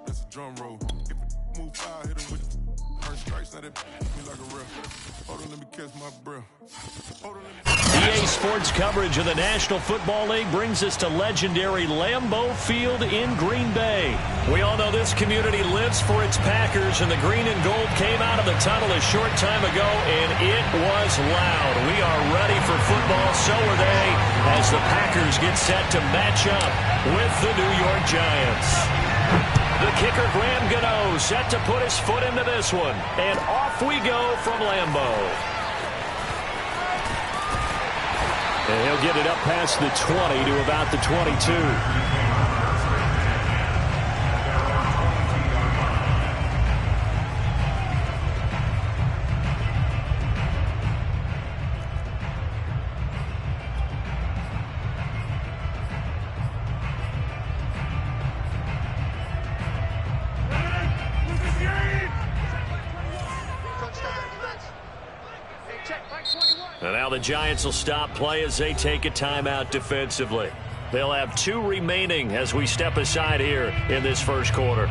That's a drum roll. If it move foul, hit him with earn strikes. Now that me like a ref. Hold on, let me catch my breath. EA Sports coverage of the National Football League brings us to legendary Lambeau Field in Green Bay. We all know this community lives for its Packers, and the green and gold came out of the tunnel a short time ago, and it was loud. We are ready for football, so are they, as the Packers get set to match up with the New York Giants. The kicker, Graham Gano, set to put his foot into this one, and off we go from Lambeau. And he'll get it up past the 20 to about the 22. And now the Giants will stop play as they take a timeout defensively. They'll have 2 remaining as we step aside here in this first quarter.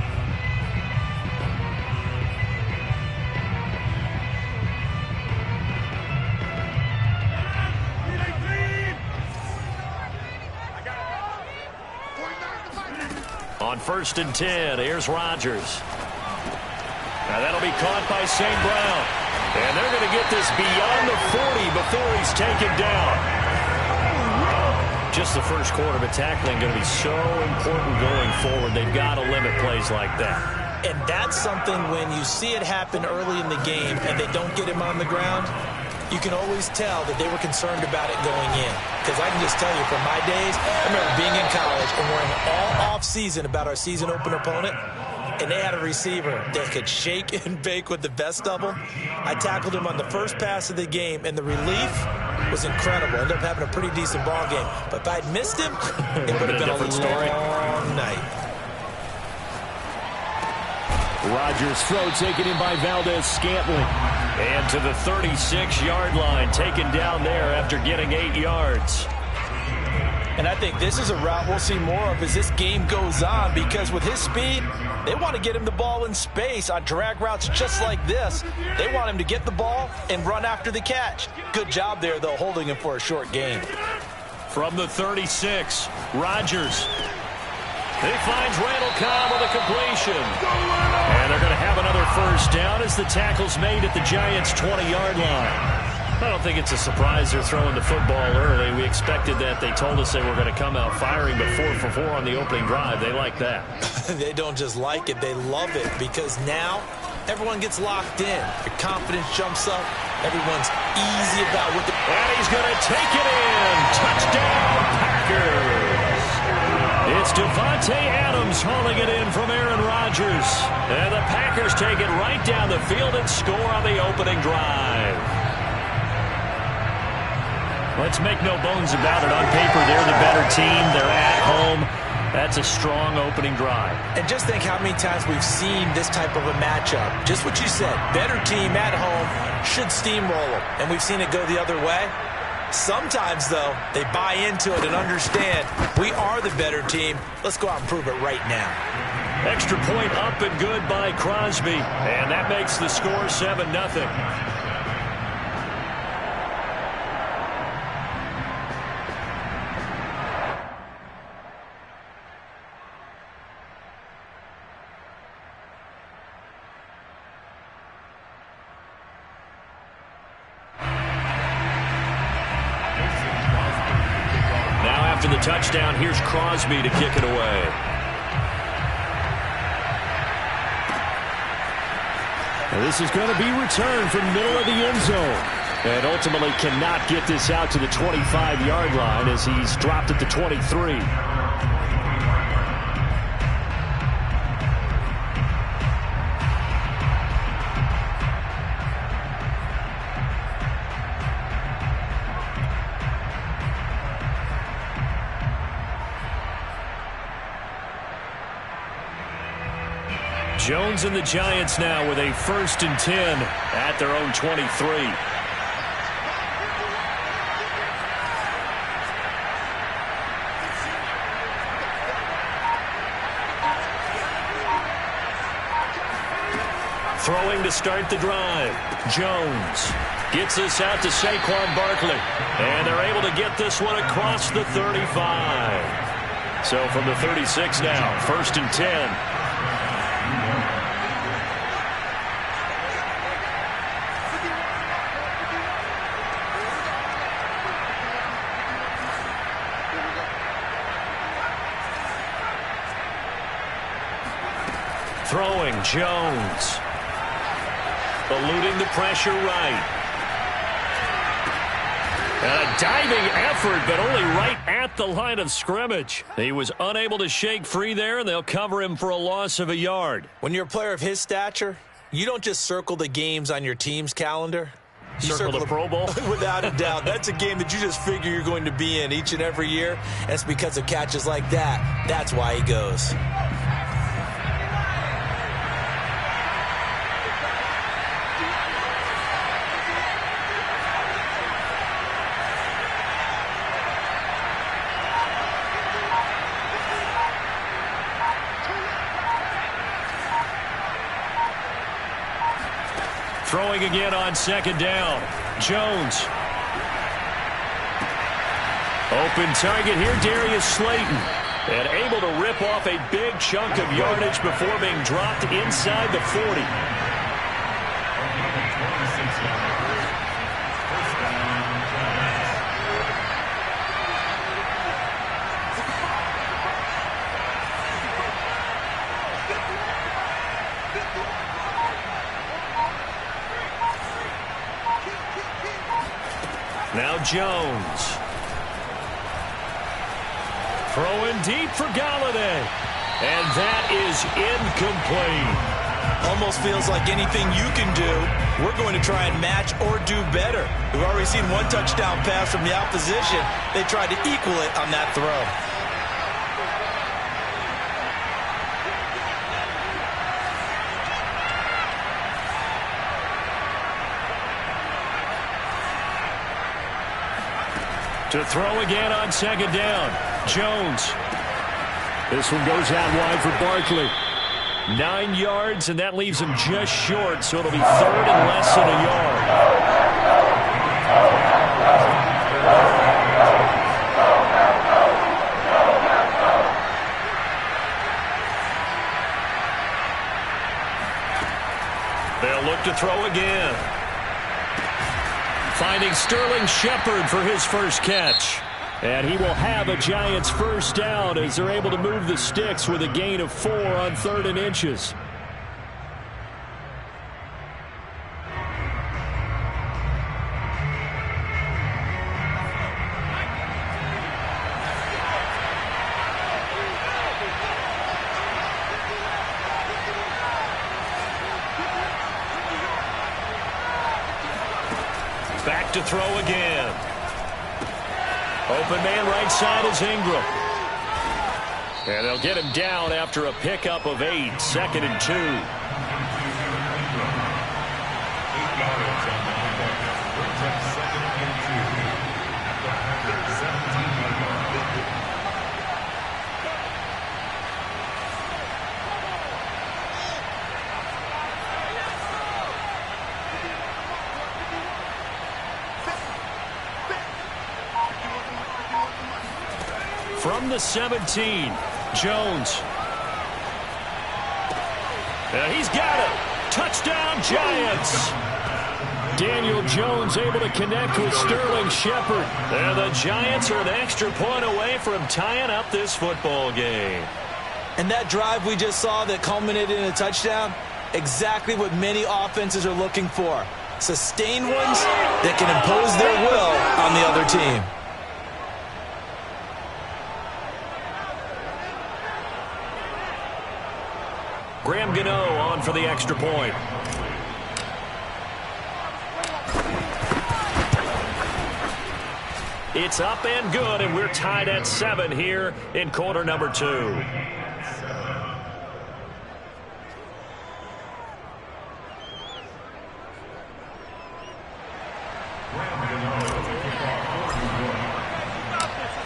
On 1st and 10, here's Rodgers. Now that'll be caught by St. Brown. And they're going to get this beyond the 40 before he's taken down. Just the first quarter, but tackling going to be so important going forward. They've got to limit plays like that. And that's something when you see it happen early in the game and they don't get him on the ground, you can always tell that they were concerned about it going in. Because I can just tell you from my days, I remember being in college and worrying all off-season about our season opener opponent. And they had a receiver that could shake and bake with the best of them. I tackled him on the first pass of the game, and the relief was incredible. Ended up having a pretty decent ball game. But if I'd missed him, it would have been a long night. Rodgers' throw taken in by Valdez-Scantling. And to the 36-yard line, taken down there after getting 8 yards. And I think this is a route we'll see more of as this game goes on, because with his speed, they want to get him the ball in space on drag routes just like this. They want him to get the ball and run after the catch. Good job there, though, holding him for a short gain. From the 36, Rodgers. He finds Randall Cobb with a completion. And they're going to have another first down as the tackle's made at the Giants' 20-yard line. I don't think it's a surprise they're throwing the football early. We expected that. They told us they were going to come out firing, but 4 for 4 on the opening drive. They like that. They don't just like it. They love it, because now everyone gets locked in. Their confidence jumps up. Everyone's easy about what And he's going to take it in. Touchdown, Packers. It's Devontae Adams hauling it in from Aaron Rodgers. And the Packers take it right down the field and score on the opening drive. Let's make no bones about it. On paper, they're the better team. They're at home. That's a strong opening drive. And just think how many times we've seen this type of a matchup. Just what you said. Better team at home should steamroll them. And we've seen it go the other way. Sometimes, though, they buy into it and understand we are the better team. Let's go out and prove it right now. Extra point up and good by Crosby. And that makes the score 7-0. After the touchdown, here's Crosby to kick it away. And this is going to be returned from the middle of the end zone. And ultimately cannot get this out to the 25-yard line as he's dropped at the 23. Jones and the Giants now with a 1st and 10 at their own 23. Throwing to start the drive. Jones gets this out to Saquon Barkley. And they're able to get this one across the 35. So from the 36 now, 1st and 10. Throwing, Jones. Eluding the pressure right. And a diving effort, but only right at the line of scrimmage. He was unable to shake free there, and they'll cover him for a loss of a yard. When you're a player of his stature, you don't just circle the games on your team's calendar. You circle the Pro Bowl? Without a doubt. That's a game that you just figure you're going to be in each and every year. And it's because of catches like that. That's why he goes. Throwing again on 2nd down. Jones. Open target here, Darius Slayton. And able to rip off a big chunk of yardage before being dropped inside the 40. Now Jones. Throwing deep for Galladay. And that is incomplete. Almost feels like anything you can do, we're going to try and match or do better. We've already seen one touchdown pass from the opposition. They tried to equal it on that throw. To throw again on 2nd down. Jones. This one goes out wide for Barkley. 9 yards, and that leaves him just short, so it'll be 3rd and less than a yard. They'll look to throw again. Finding Sterling Shepard for his first catch. And he will have a Giants first down as they're able to move the sticks with a gain of 4 on 3rd and inches. Back to throw again. Open man right side is Ingram. And they'll get him down after a pickup of 8, 2nd and 2. From the 17, Jones. He's got it. Touchdown, Giants. Daniel Jones able to connect with Sterling Shepard. And the Giants are an extra point away from tying up this football game. And that drive we just saw that culminated in a touchdown, exactly what many offenses are looking for. Sustained ones that can impose their will on the other team. Graham Gano on for the extra point. It's up and good, and we're tied at 7 here in quarter number 2.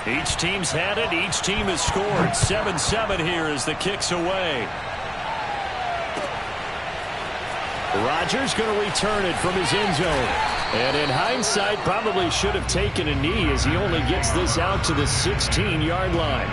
Each team's had it. Each team has scored. 7-7 here as the kick's away. Rodgers going to return it from his end zone. And in hindsight, probably should have taken a knee as he only gets this out to the 16-yard line.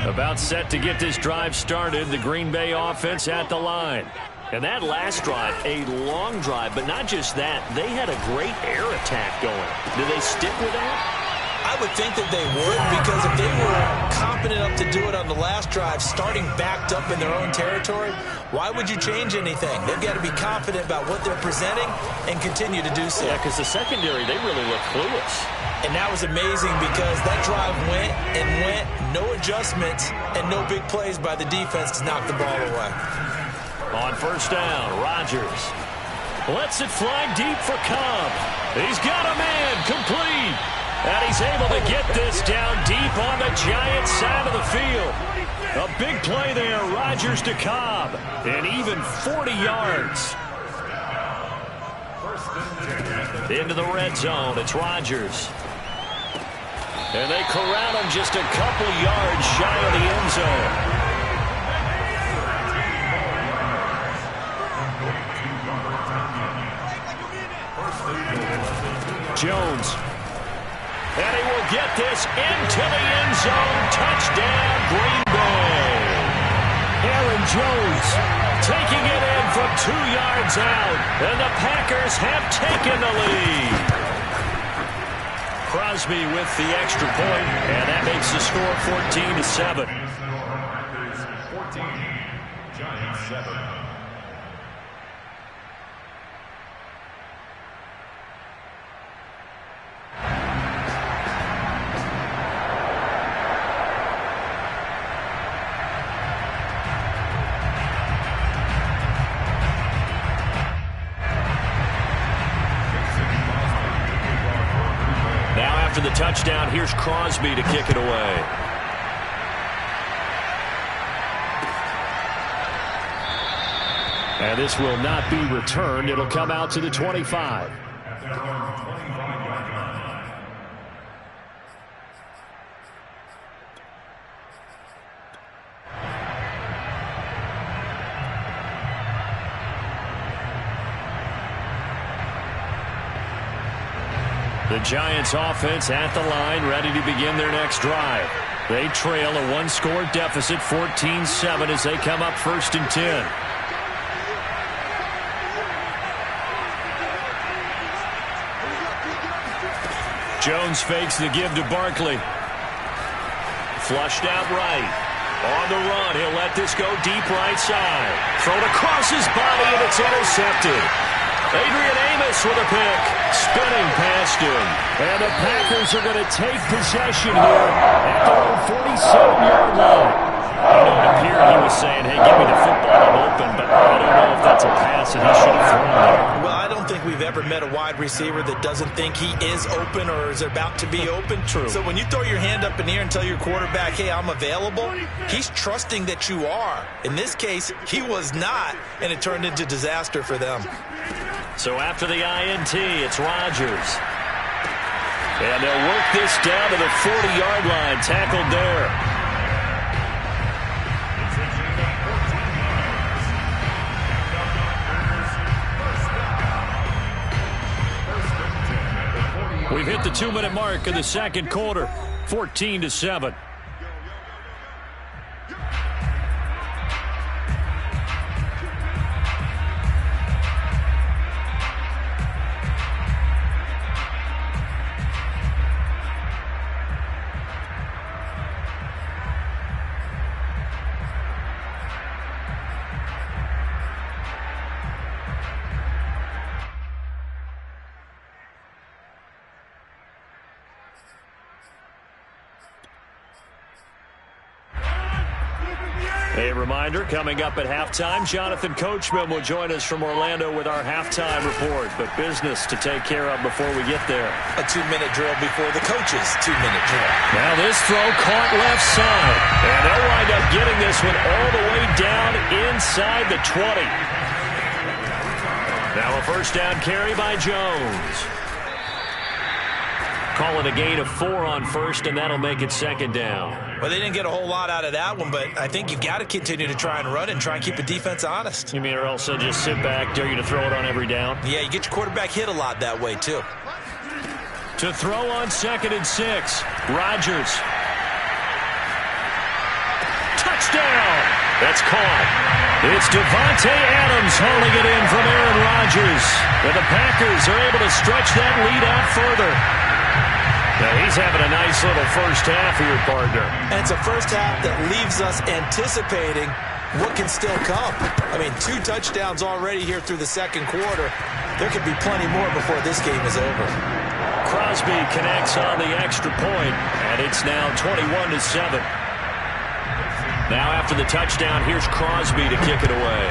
About set to get this drive started, the Green Bay offense at the line. And that last drive, a long drive, but not just that. They had a great air attack going. Do they stick with that? I would think that they would, because if they were confident enough to do it on the last drive, starting backed up in their own territory, why would you change anything? They've got to be confident about what they're presenting and continue to do so. Yeah, because the secondary, they really look clueless. And that was amazing because that drive went and went, no adjustments, and no big plays by the defense to knock the ball away. On first down, Rodgers lets it fly deep for Cobb. He's got a man, complete. And he's able to get this down deep on the Giants side of the field. A big play there, Rodgers to Cobb. And even 40 yards. Into the red zone, it's Rodgers. And they corral him just a couple yards shy of the end zone. Jones. And he will get this into the end zone. Touchdown, Green Bay. Aaron Jones taking it in from 2 yards out. And the Packers have taken the lead. Crosby with the extra point, and that makes the score 14-7. 14, Giants 7. The touchdown, here's Crosby to kick it away. And this will not be returned. It'll come out to the 25. The Giants offense at the line, ready to begin their next drive. They trail a one-score deficit, 14-7, as they come up 1st and 10. Jones fakes the give to Barkley. Flushed out right. On the run, he'll let this go deep right side. Thrown across his body, and it's intercepted. Adrian Amos with a pick, spinning past him. And the Packers are going to take possession here at their own 47-yard line. It appeared he was saying, hey, give me the football, I'm open, but I don't know if that's a pass that he should have thrown there. Well, I don't think we've ever met a wide receiver that doesn't think he is open or is about to be open. True. So when you throw your hand up in the air and tell your quarterback, hey, I'm available, he's trusting that you are. In this case, he was not, and it turned into disaster for them. So after the INT, it's Rodgers. And they'll work this down to the 40-yard line, tackled there. We've hit the 2-minute mark in the second quarter, 14-7. A reminder, coming up at halftime, Jonathan Coachman will join us from Orlando with our halftime report. But business to take care of before we get there. A 2-minute drill before the coach's 2-minute drill. Now this throw caught left side. And they'll wind up getting this one all the way down inside the 20. Now a first down carry by Jones. Call it a gain of 4 on first, and that'll make it second down. Well, they didn't get a whole lot out of that one, but I think you've got to continue to try and run and try and keep the defense honest. You mean or else they'll just sit back, dare you to throw it on every down? Yeah, you get your quarterback hit a lot that way, too. To throw on 2nd and 6, Rodgers. Touchdown! That's caught. It's Devontae Adams hauling it in from Aaron Rodgers. And the Packers are able to stretch that lead out further. Now he's having a nice little first half here, partner. And it's a first half that leaves us anticipating what can still come. I mean, 2 touchdowns already here through the second quarter. There could be plenty more before this game is over. Crosby connects on the extra point, and it's now 21-7. Now after the touchdown, here's Crosby to kick it away.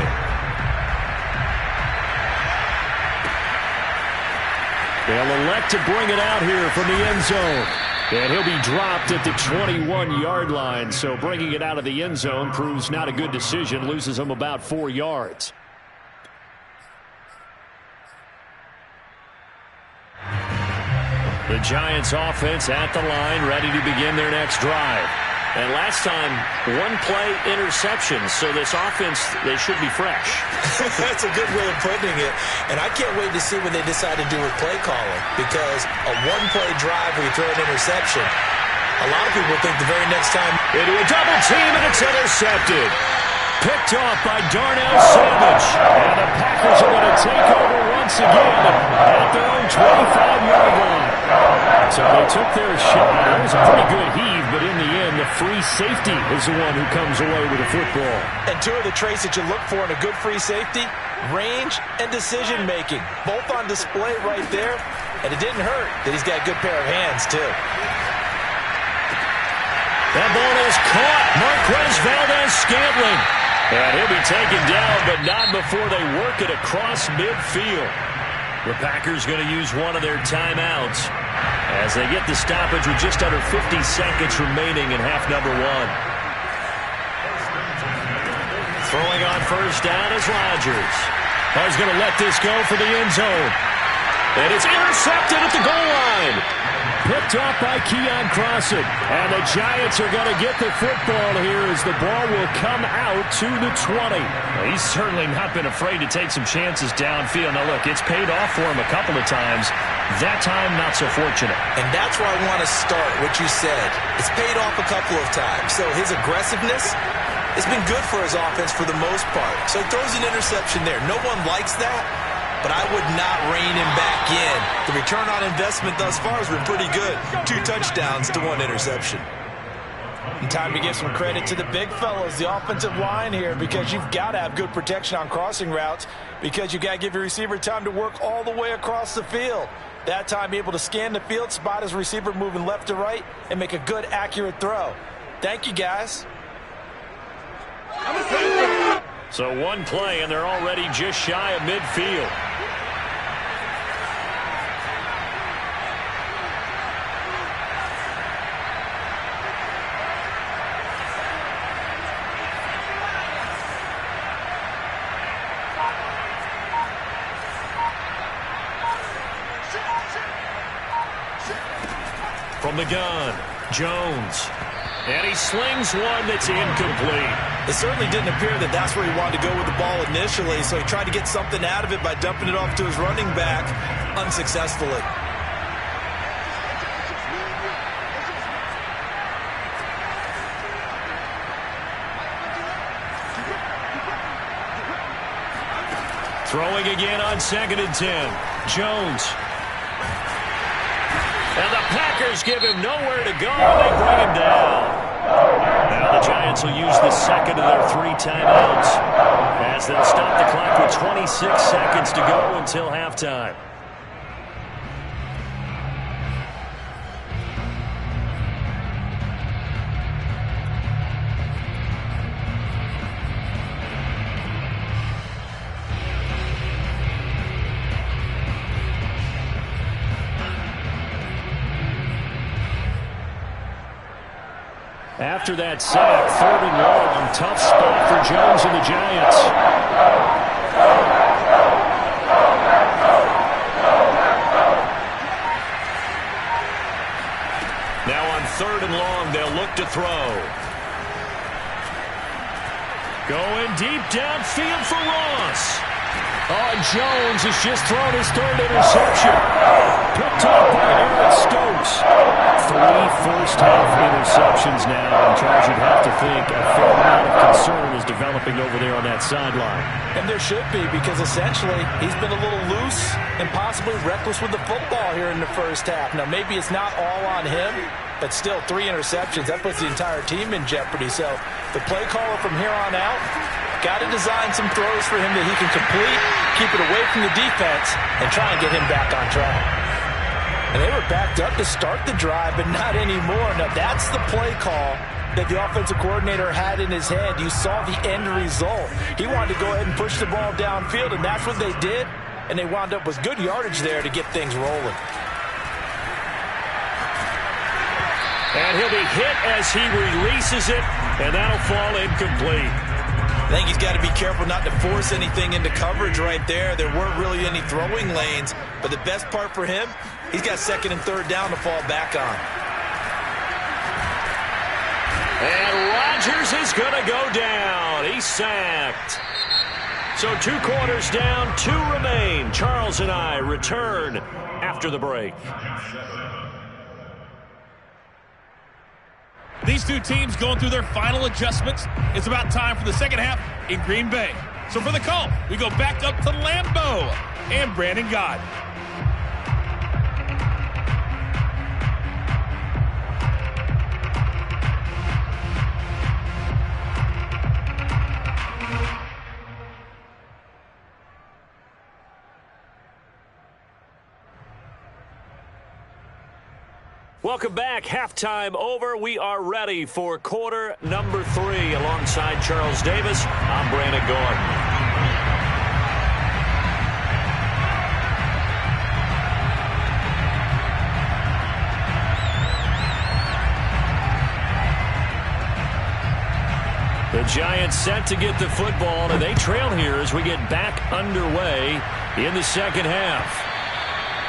They'll elect to bring it out here from the end zone. And he'll be dropped at the 21-yard line. So bringing it out of the end zone proves not a good decision. Loses him about 4 yards. The Giants offense at the line, ready to begin their next drive. And last time, 1-play interception, so this offense, they should be fresh. That's a good way of putting it. And I can't wait to see what they decide to do with play calling, because a 1-play drive where you throw an interception, a lot of people think the very next time into a double team, and it's intercepted. Picked off by Darnell Savage. And the Packers are going to take over once again at their own 25-yard line. So they took their shot. It was a pretty good heave, but in the end, the free safety is the one who comes away with the football. And 2 of the traits that you look for in a good free safety, range and decision-making. Both on display right there. And it didn't hurt that he's got a good pair of hands, too. That ball is caught. Marquez Valdez-Scantling. And he'll be taken down, but not before they work it across midfield. The Packers going to use one of their timeouts as they get the stoppage with just under 50 seconds remaining in half number 1. Throwing on first down is Rodgers. He's going to let this go for the end zone. And it's intercepted at the goal line. Picked off by Keon Crossan. And the Giants are going to get the football here as the ball will come out to the 20. Well, he's certainly not been afraid to take some chances downfield. Now, look, it's paid off for him a couple of times. That time, not so fortunate. And that's where I want to start, what you said. It's paid off a couple of times. So his aggressiveness has been good for his offense for the most part. So he throws an interception there. No one likes that. But I would not rein him back in. The return on investment thus far has been pretty good. 2 touchdowns to 1 interception. And time to give some credit to the big fellas, the offensive line here, because you've got to have good protection on crossing routes, because you've got to give your receiver time to work all the way across the field. That time, be able to scan the field, spot his receiver moving left to right, and make a good, accurate throw. Thank you, guys. So 1 play, and they're already just shy of midfield. From the gun, Jones. And he slings one that's incomplete. It certainly didn't appear that that's where he wanted to go with the ball initially, so he tried to get something out of it by dumping it off to his running back unsuccessfully. Throwing again on 2nd and 10. Jones. And the Packers give him nowhere to go, and they bring him down. Now the Giants will use the second of their 3 timeouts as they'll stop the clock with 26 seconds to go until halftime. After that sack, 3rd and long, tough spot for Jones and the Giants. downfield for Ross. Oh, Jones has just thrown his third interception. Picked up by Aaron Stokes. 3 first-half interceptions now, and Charles, you'd have to think a fair amount of concern is developing over there on that sideline. And there should be, because essentially he's been a little loose and possibly reckless with the football here in the first half. Now, maybe it's not all on him, but still 3 interceptions. That puts the entire team in jeopardy. So the play caller from here on out got to design some throws for him that he can complete, keep it away from the defense, and try and get him back on track. And they were backed up to start the drive, but not anymore. Now, that's the play call that the offensive coordinator had in his head. You saw the end result. He wanted to go ahead and push the ball downfield, and that's what they did. And they wound up with good yardage there to get things rolling. And he'll be hit as he releases it, and that'll fall incomplete. I think he's got to be careful not to force anything into coverage right there. There weren't really any throwing lanes, but the best part for him, he's got 2nd and 3rd down to fall back on. And Rodgers is going to go down. He's sacked. So 2 quarters down, 2 remain. Charles and I return after the break. These 2 teams going through their final adjustments. It's about time for the second half in Green Bay. So for the call, we go back up to Lambeau and Brandon Gott. Welcome back. Halftime over. We are ready for quarter number 3. Alongside Charles Davis, I'm Brandon Gordon. The Giants set to get the football, and they trail here as we get back underway in the second half.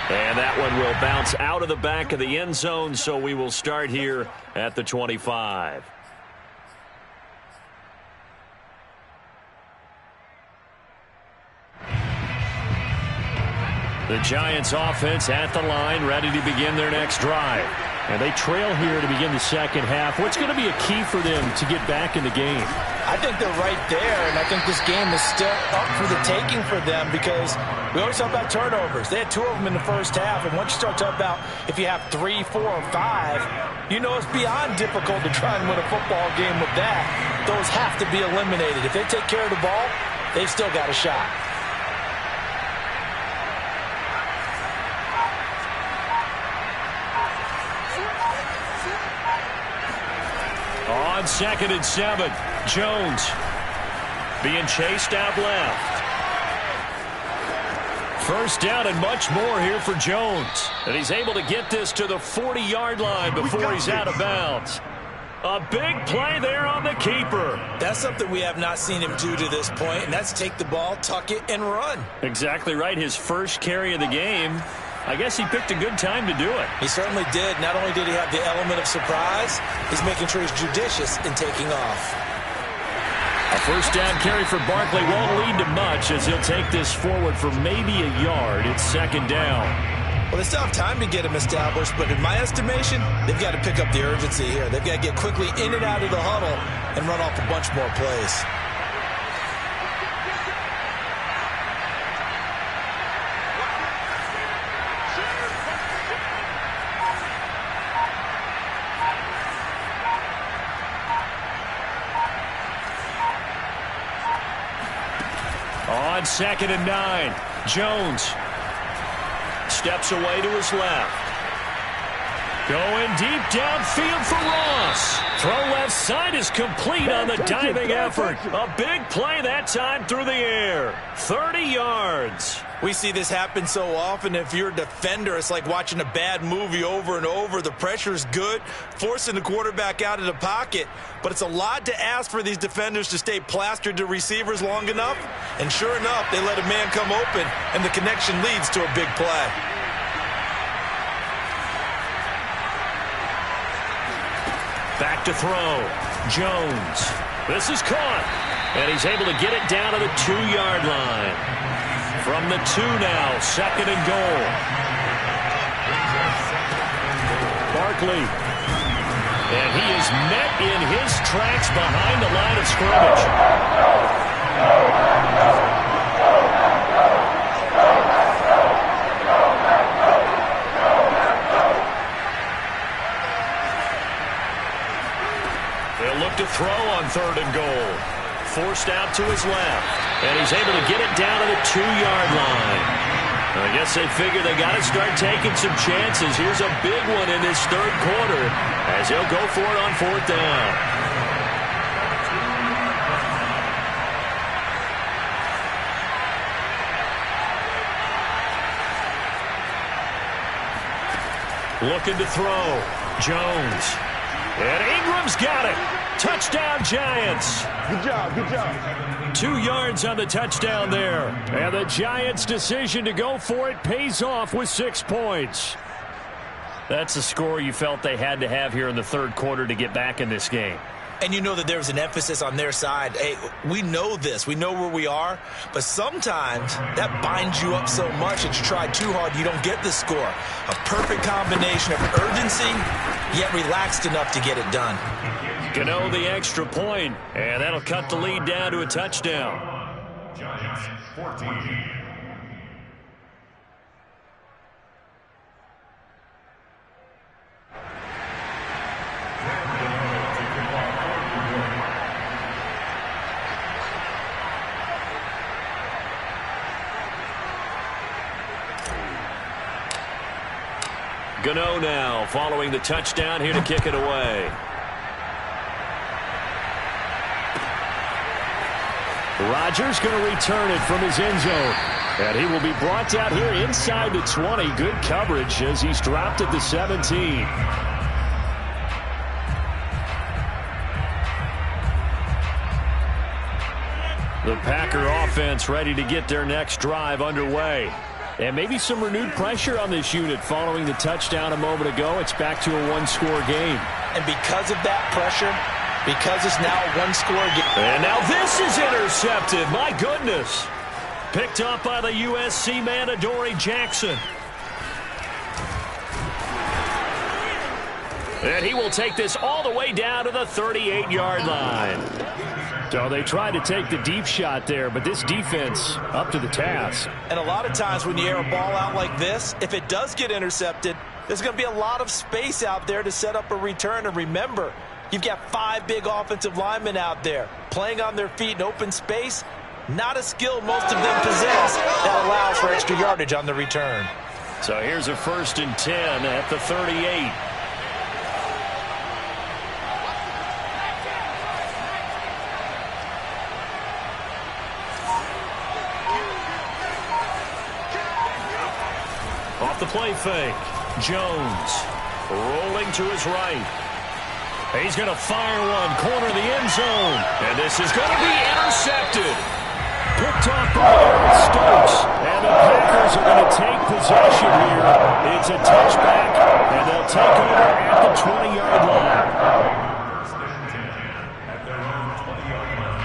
And that one will bounce out of the back of the end zone, so we will start here at the 25. The Giants offense at the line, ready to begin their next drive. And they trail here to begin the second half. What's going to be a key for them to get back in the game? I think they're right there, and I think this game is still up for the taking for them because we always talk about turnovers. They had 2 of them in the first half, and once you start talking about if you have 3, 4, or 5, you know it's beyond difficult to try and win a football game with that. Those have to be eliminated. If they take care of the ball, they've still got a shot. On 2nd and 7, Jones being chased out left. First down and much more here for Jones. And he's able to get this to the 40-yard line before he's out of bounds. A big play there on the keeper. That's something we have not seen him do to this point, and that's take the ball, tuck it, and run. Exactly right. His first carry of the game. I guess he picked a good time to do it. He certainly did. Not only did he have the element of surprise, he's making sure he's judicious in taking off. A first down carry for Barkley won't lead to much as he'll take this forward for maybe a yard. It's 2nd down. Well, they still have time to get him established, but in my estimation, they've got to pick up the urgency here. They've got to get quickly in and out of the huddle and run off a bunch more plays. On 2nd and 9, Jones steps away to his left. Going deep downfield for Ross. Throw left side is complete on the diving effort. A big play that time through the air. 30 yards. We see this happen so often. If you're a defender, it's like watching a bad movie over and over. The pressure is good, forcing the quarterback out of the pocket. But it's a lot to ask for these defenders to stay plastered to receivers long enough. And sure enough, they let a man come open, and the connection leads to a big play. Back to throw. Jones. This is caught. And he's able to get it down to the 2-yard line. From the 2 now, 2nd and goal. Barkley. And he is met in his tracks behind the line of scrimmage. They'll look to throw on 3rd and goal. Forced out to his left. And he's able to get it down to the 2-yard line. I guess they figure they got to start taking some chances. Here's a big one in this 3rd quarter as he'll go for it on 4th down. Looking to throw. Jones. And Ingram's got it. Touchdown, Giants. Good job, good job. 2 yards on the touchdown there. And the Giants' decision to go for it pays off with 6 points. That's a score you felt they had to have here in the 3rd quarter to get back in this game. And you know that there was an emphasis on their side. Hey, we know this. We know where we are. But sometimes that binds you up so much that you try too hard, you don't get the score. A perfect combination of urgency, yet relaxed enough to get it done. Gano the extra point, and that'll cut the lead down to a touchdown. Giants 14. Gano now following the touchdown here to kick it away. Rodgers going to return it from his end zone. And he will be brought down here inside the 20. Good coverage as he's dropped at the 17. The Packer offense ready to get their next drive underway. And maybe some renewed pressure on this unit following the touchdown a moment ago. It's back to a one-score game. And because of that pressure, because it's now a one-score game. And now this is intercepted. My goodness. Picked up by the USC man, Adoree Jackson. And he will take this all the way down to the 38-yard line. So they tried to take the deep shot there, but this defense up to the task. And a lot of times when you air a ball out like this, if it does get intercepted, there's going to be a lot of space out there to set up a return. And remember, you've got 5 big offensive linemen out there playing on their feet in open space. Not a skill most of them possess that allows for extra yardage on the return. So here's a 1st and 10 at the 38. Off the play fake. Jones rolling to his right. He's going to fire one, corner of the end zone. And this is going to be intercepted. Picked off by Eric Stokes. And the Packers are going to take possession here. It's a touchback, and they'll take over at the 20-yard line. At their own 20-yard line.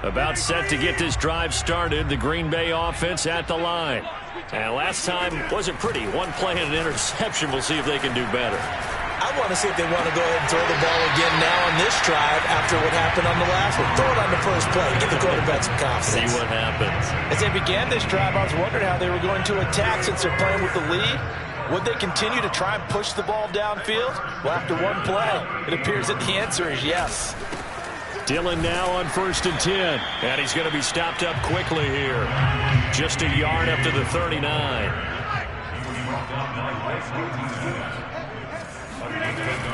About set to get this drive started, the Green Bay offense at the line. And last time wasn't pretty. One play and an interception. We'll see if they can do better. I want to see if they want to go ahead and throw the ball again now on this drive after what happened on the last one. Throw it on the first play. Give the quarterback some confidence. See what happens. As they began this drive, I was wondering how they were going to attack since they're playing with the lead. Would they continue to try and push the ball downfield? Well, after one play, it appears that the answer is yes. Dillon now on 1st and 10. And he's going to be stopped up quickly here. Just a yard up to the 39.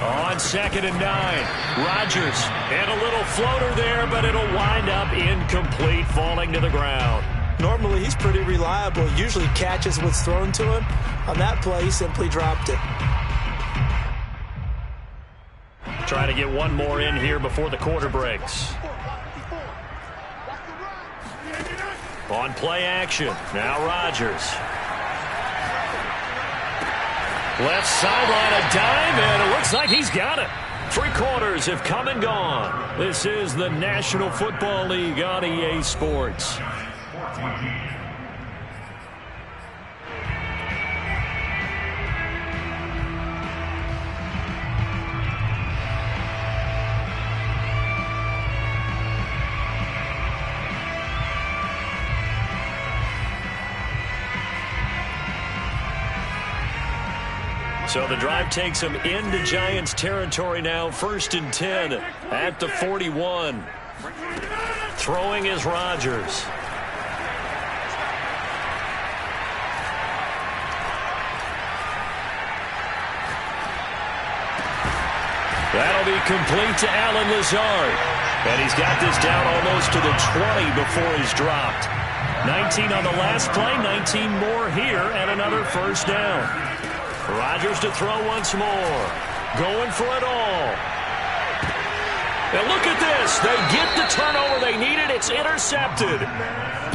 On 2nd and 9. Rodgers. And a little floater there, but it'll wind up incomplete, falling to the ground. Normally, he's pretty reliable. Usually catches what's thrown to him. On that play, he simply dropped it. Trying to get one more in here before the quarter breaks. On play action. Now Rodgers. Left sideline, a dive, and it looks like he's got it. 3 quarters have come and gone. This is the National Football League on EA Sports. So the drive takes him into Giants territory now. 1st and 10 at the 41. Throwing is Rodgers. That'll be complete to Allen Lazard. And he's got this down almost to the 20 before he's dropped. 19 on the last play, 19 more here, and another first down. Rodgers to throw once more. Going for it all. And look at this. They get the turnover they needed. It's intercepted.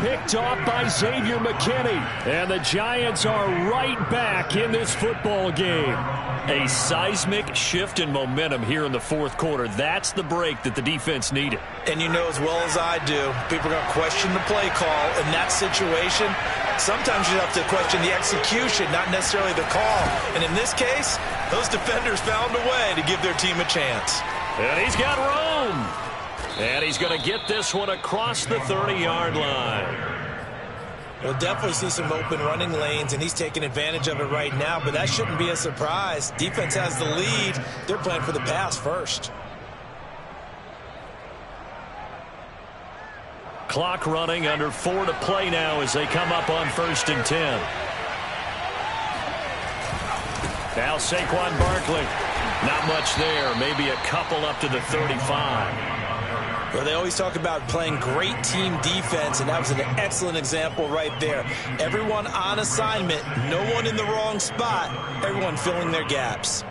Picked off by Xavier McKinney. And the Giants are right back in this football game. A seismic shift in momentum here in the 4th quarter. That's the break that the defense needed. And you know as well as I do, people are going to question the play call in that situation. Sometimes you have to question the execution, not necessarily the call. And in this case, those defenders found a way to give their team a chance. And he's got room. And he's going to get this one across the 30-yard line. We'll definitely see some open running lanes, and he's taking advantage of it right now, but that shouldn't be a surprise. Defense has the lead. They're playing for the pass first. Clock running, under 4 to play now as they come up on 1st and 10. Now Saquon Barkley. Not much there. Maybe a couple up to the 35. Well, they always talk about playing great team defense, and that was an excellent example right there. Everyone on assignment, no one in the wrong spot, everyone filling their gaps.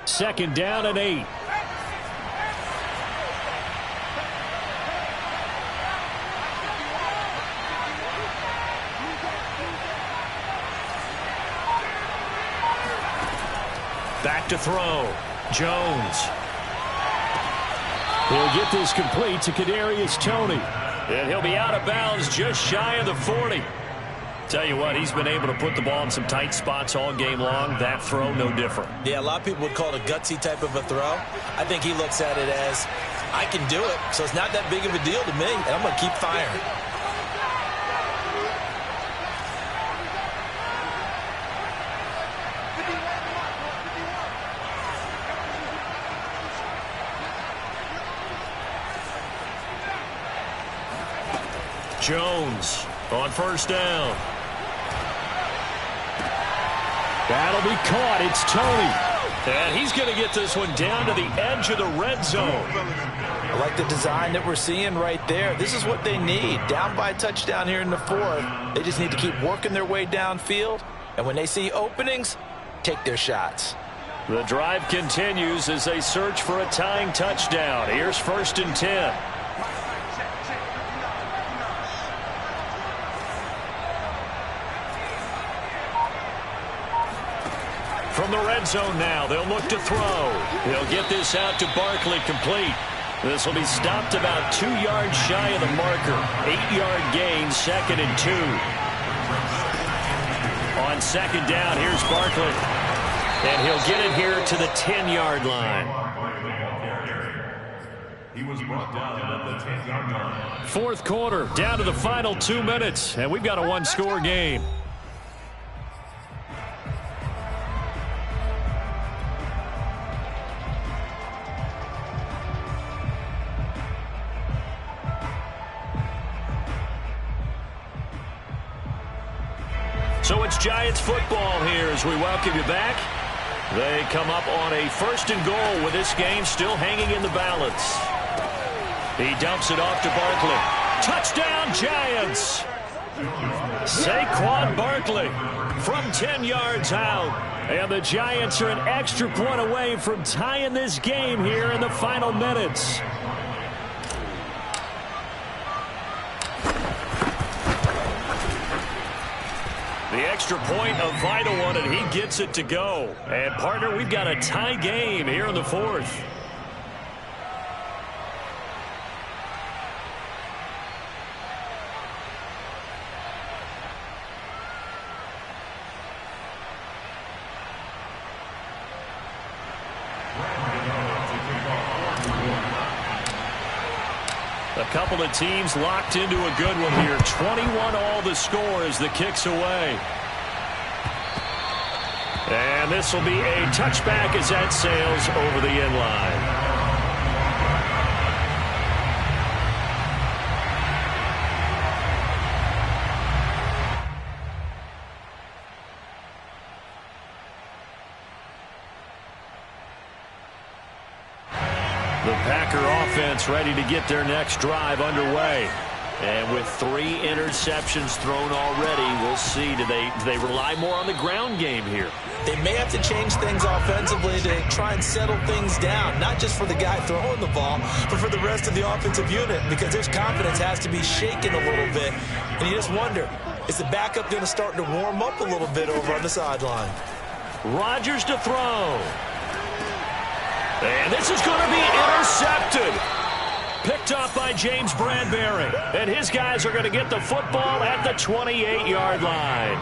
2nd down and 8. Back to throw. Jones. He'll get this complete to Kadarius Toney. And he'll be out of bounds just shy of the 40. Tell you what, he's been able to put the ball in some tight spots all game long. That throw, no different. Yeah, a lot of people would call it a gutsy type of a throw. I think he looks at it as, I can do it, so it's not that big of a deal to me, and I'm going to keep firing. Jones on 1st down. That'll be caught. It's Toney. And he's going to get this one down to the edge of the red zone. I like the design that we're seeing right there. This is what they need. Down by a touchdown here in the 4th. They just need to keep working their way downfield. And when they see openings, take their shots. The drive continues as they search for a tying touchdown. Here's 1st and 10. From the red zone now, they'll look to throw. He'll get this out to Barkley complete. This will be stopped about 2 yards shy of the marker. 8-yard gain, 2nd and 2. On 2nd down, here's Barkley. And he'll get it here to the 10-yard line. He was brought down at the 10-yard line. 4th quarter, down to the final 2 minutes, and we've got a one-score game. So it's Giants football here as we welcome you back. They come up on a 1st and goal with this game still hanging in the balance. He dumps it off to Barkley. Touchdown, Giants! Saquon Barkley from 10 yards out. And the Giants are an extra point away from tying this game here in the final minutes. The extra point, a vital one, and he gets it to go. And, partner, we've got a tie game here in the fourth. A couple of teams locked into a good one here. 21 all the score as the kick's away. And this will be a touchback as that sails over the end line. The Packer offense ready to get their next drive underway. And with 3 interceptions thrown already, we'll see. Do they rely more on the ground game here? They may have to change things offensively to try and settle things down, not just for the guy throwing the ball, but for the rest of the offensive unit, because their confidence has to be shaken a little bit. And you just wonder, is the backup going to start to warm up a little bit over on the sideline? Rodgers to throw. And this is going to be intercepted. Picked off by James Bradbury. And his guys are going to get the football at the 28-yard line.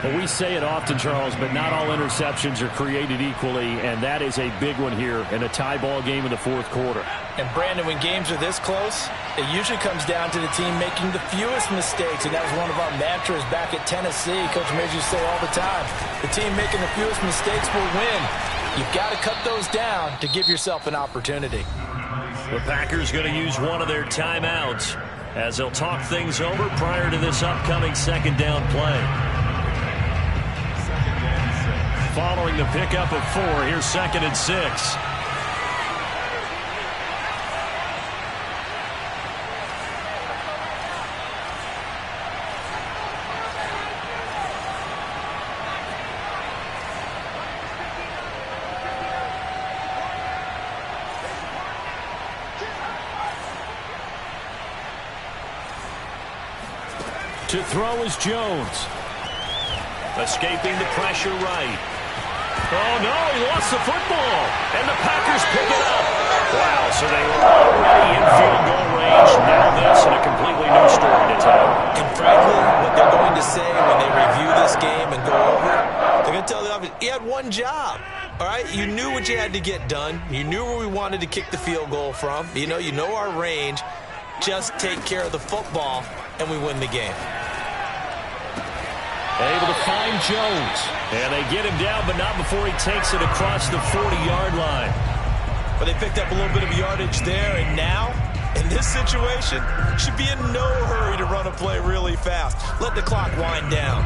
Well, we say it often, Charles, but not all interceptions are created equally, and that is a big one here in a tie ball game in the fourth quarter. And, Brandon, when games are this close, it usually comes down to the team making the fewest mistakes, and that was one of our mantras back at Tennessee. Coach Mays used to say all the time, the team making the fewest mistakes will win. You've got to cut those down to give yourself an opportunity. The Packers going to use one of their timeouts as they'll talk things over prior to this upcoming second down play. Following the pickup of 4, here's 2nd and 6. To throw is Jones. Escaping the pressure right. Oh, no, he lost the football. And the Packers pick it up. Wow, so they were already in field goal range. Now this and a completely new story to tell. And frankly, what they're going to say when they review this game and go over it, they're going to tell the offense, he had one job. All right, you knew what you had to get done. You knew where we wanted to kick the field goal from. You know our range. Just take care of the football, and we win the game. Able to find Jones. And they get him down, but not before he takes it across the 40-yard line. But they picked up a little bit of yardage there, and now, in this situation, should be in no hurry to run a play really fast. Let the clock wind down.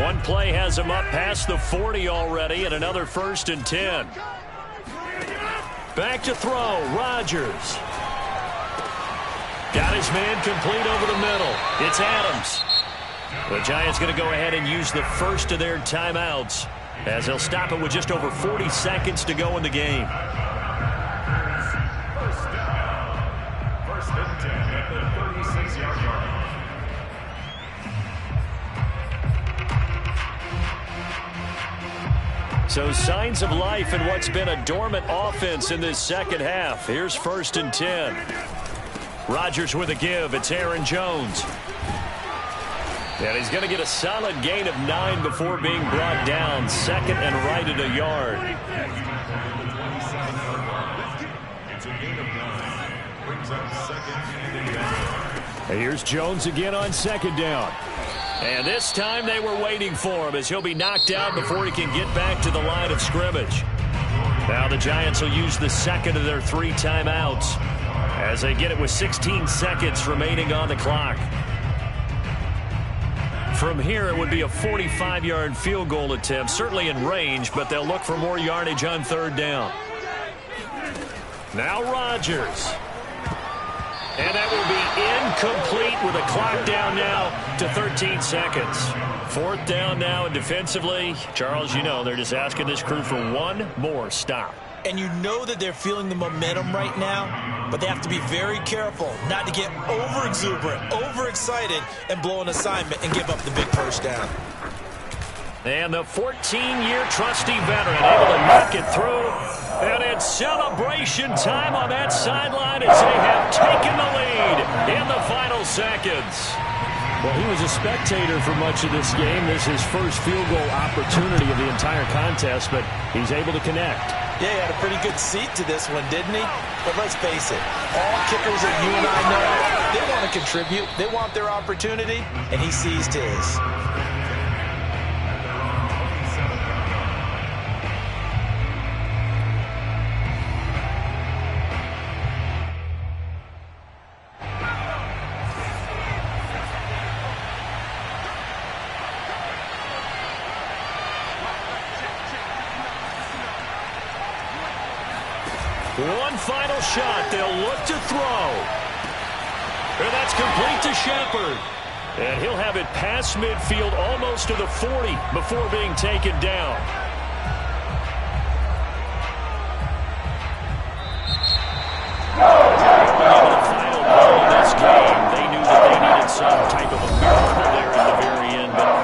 One play has him up past the 40 already, and another 1st and 10. Back to throw, Rodgers. Got his man complete over the middle. It's Adams. The Giants going to go ahead and use the first of their timeouts as they'll stop it with just over 40 seconds to go in the game. First and 10 at the 36-yard line. So signs of life in what's been a dormant offense in this second half. Here's 1st and 10. Rodgers with a give. It's Aaron Jones. And he's going to get a solid gain of 9 before being brought down. 2nd and right at a yard. It's a gain of 9. Brings up 2nd and 10. And here's Jones again on 2nd down. And this time they were waiting for him as he'll be knocked out before he can get back to the line of scrimmage. Now the Giants will use the 2nd of their 3 timeouts as they get it with 16 seconds remaining on the clock. From here, it would be a 45-yard field goal attempt, certainly in range, but they'll look for more yardage on third down. Now Rodgers. And that will be incomplete with a clock down now to 13 seconds. Fourth down now, and defensively, Charles, you know, they're just asking this crew for one more stop. And you know that they're feeling the momentum right now, but they have to be very careful not to get over-exuberant, over-excited, and blow an assignment and give up the big first down. And the 14-year trusty veteran able to knock it through. And it's celebration time on that sideline as they have taken the lead in the final seconds. Well, he was a spectator for much of this game. This is his first field goal opportunity of the entire contest, but he's able to connect. Yeah, he had a pretty good seat to this one, didn't he? But let's face it, all kickers that you and I know, they want to contribute. They want their opportunity, and he seized his. One final shot. They'll look to throw. And that's complete to Shepard. And he'll have it past midfield almost to the 40 before being taken down.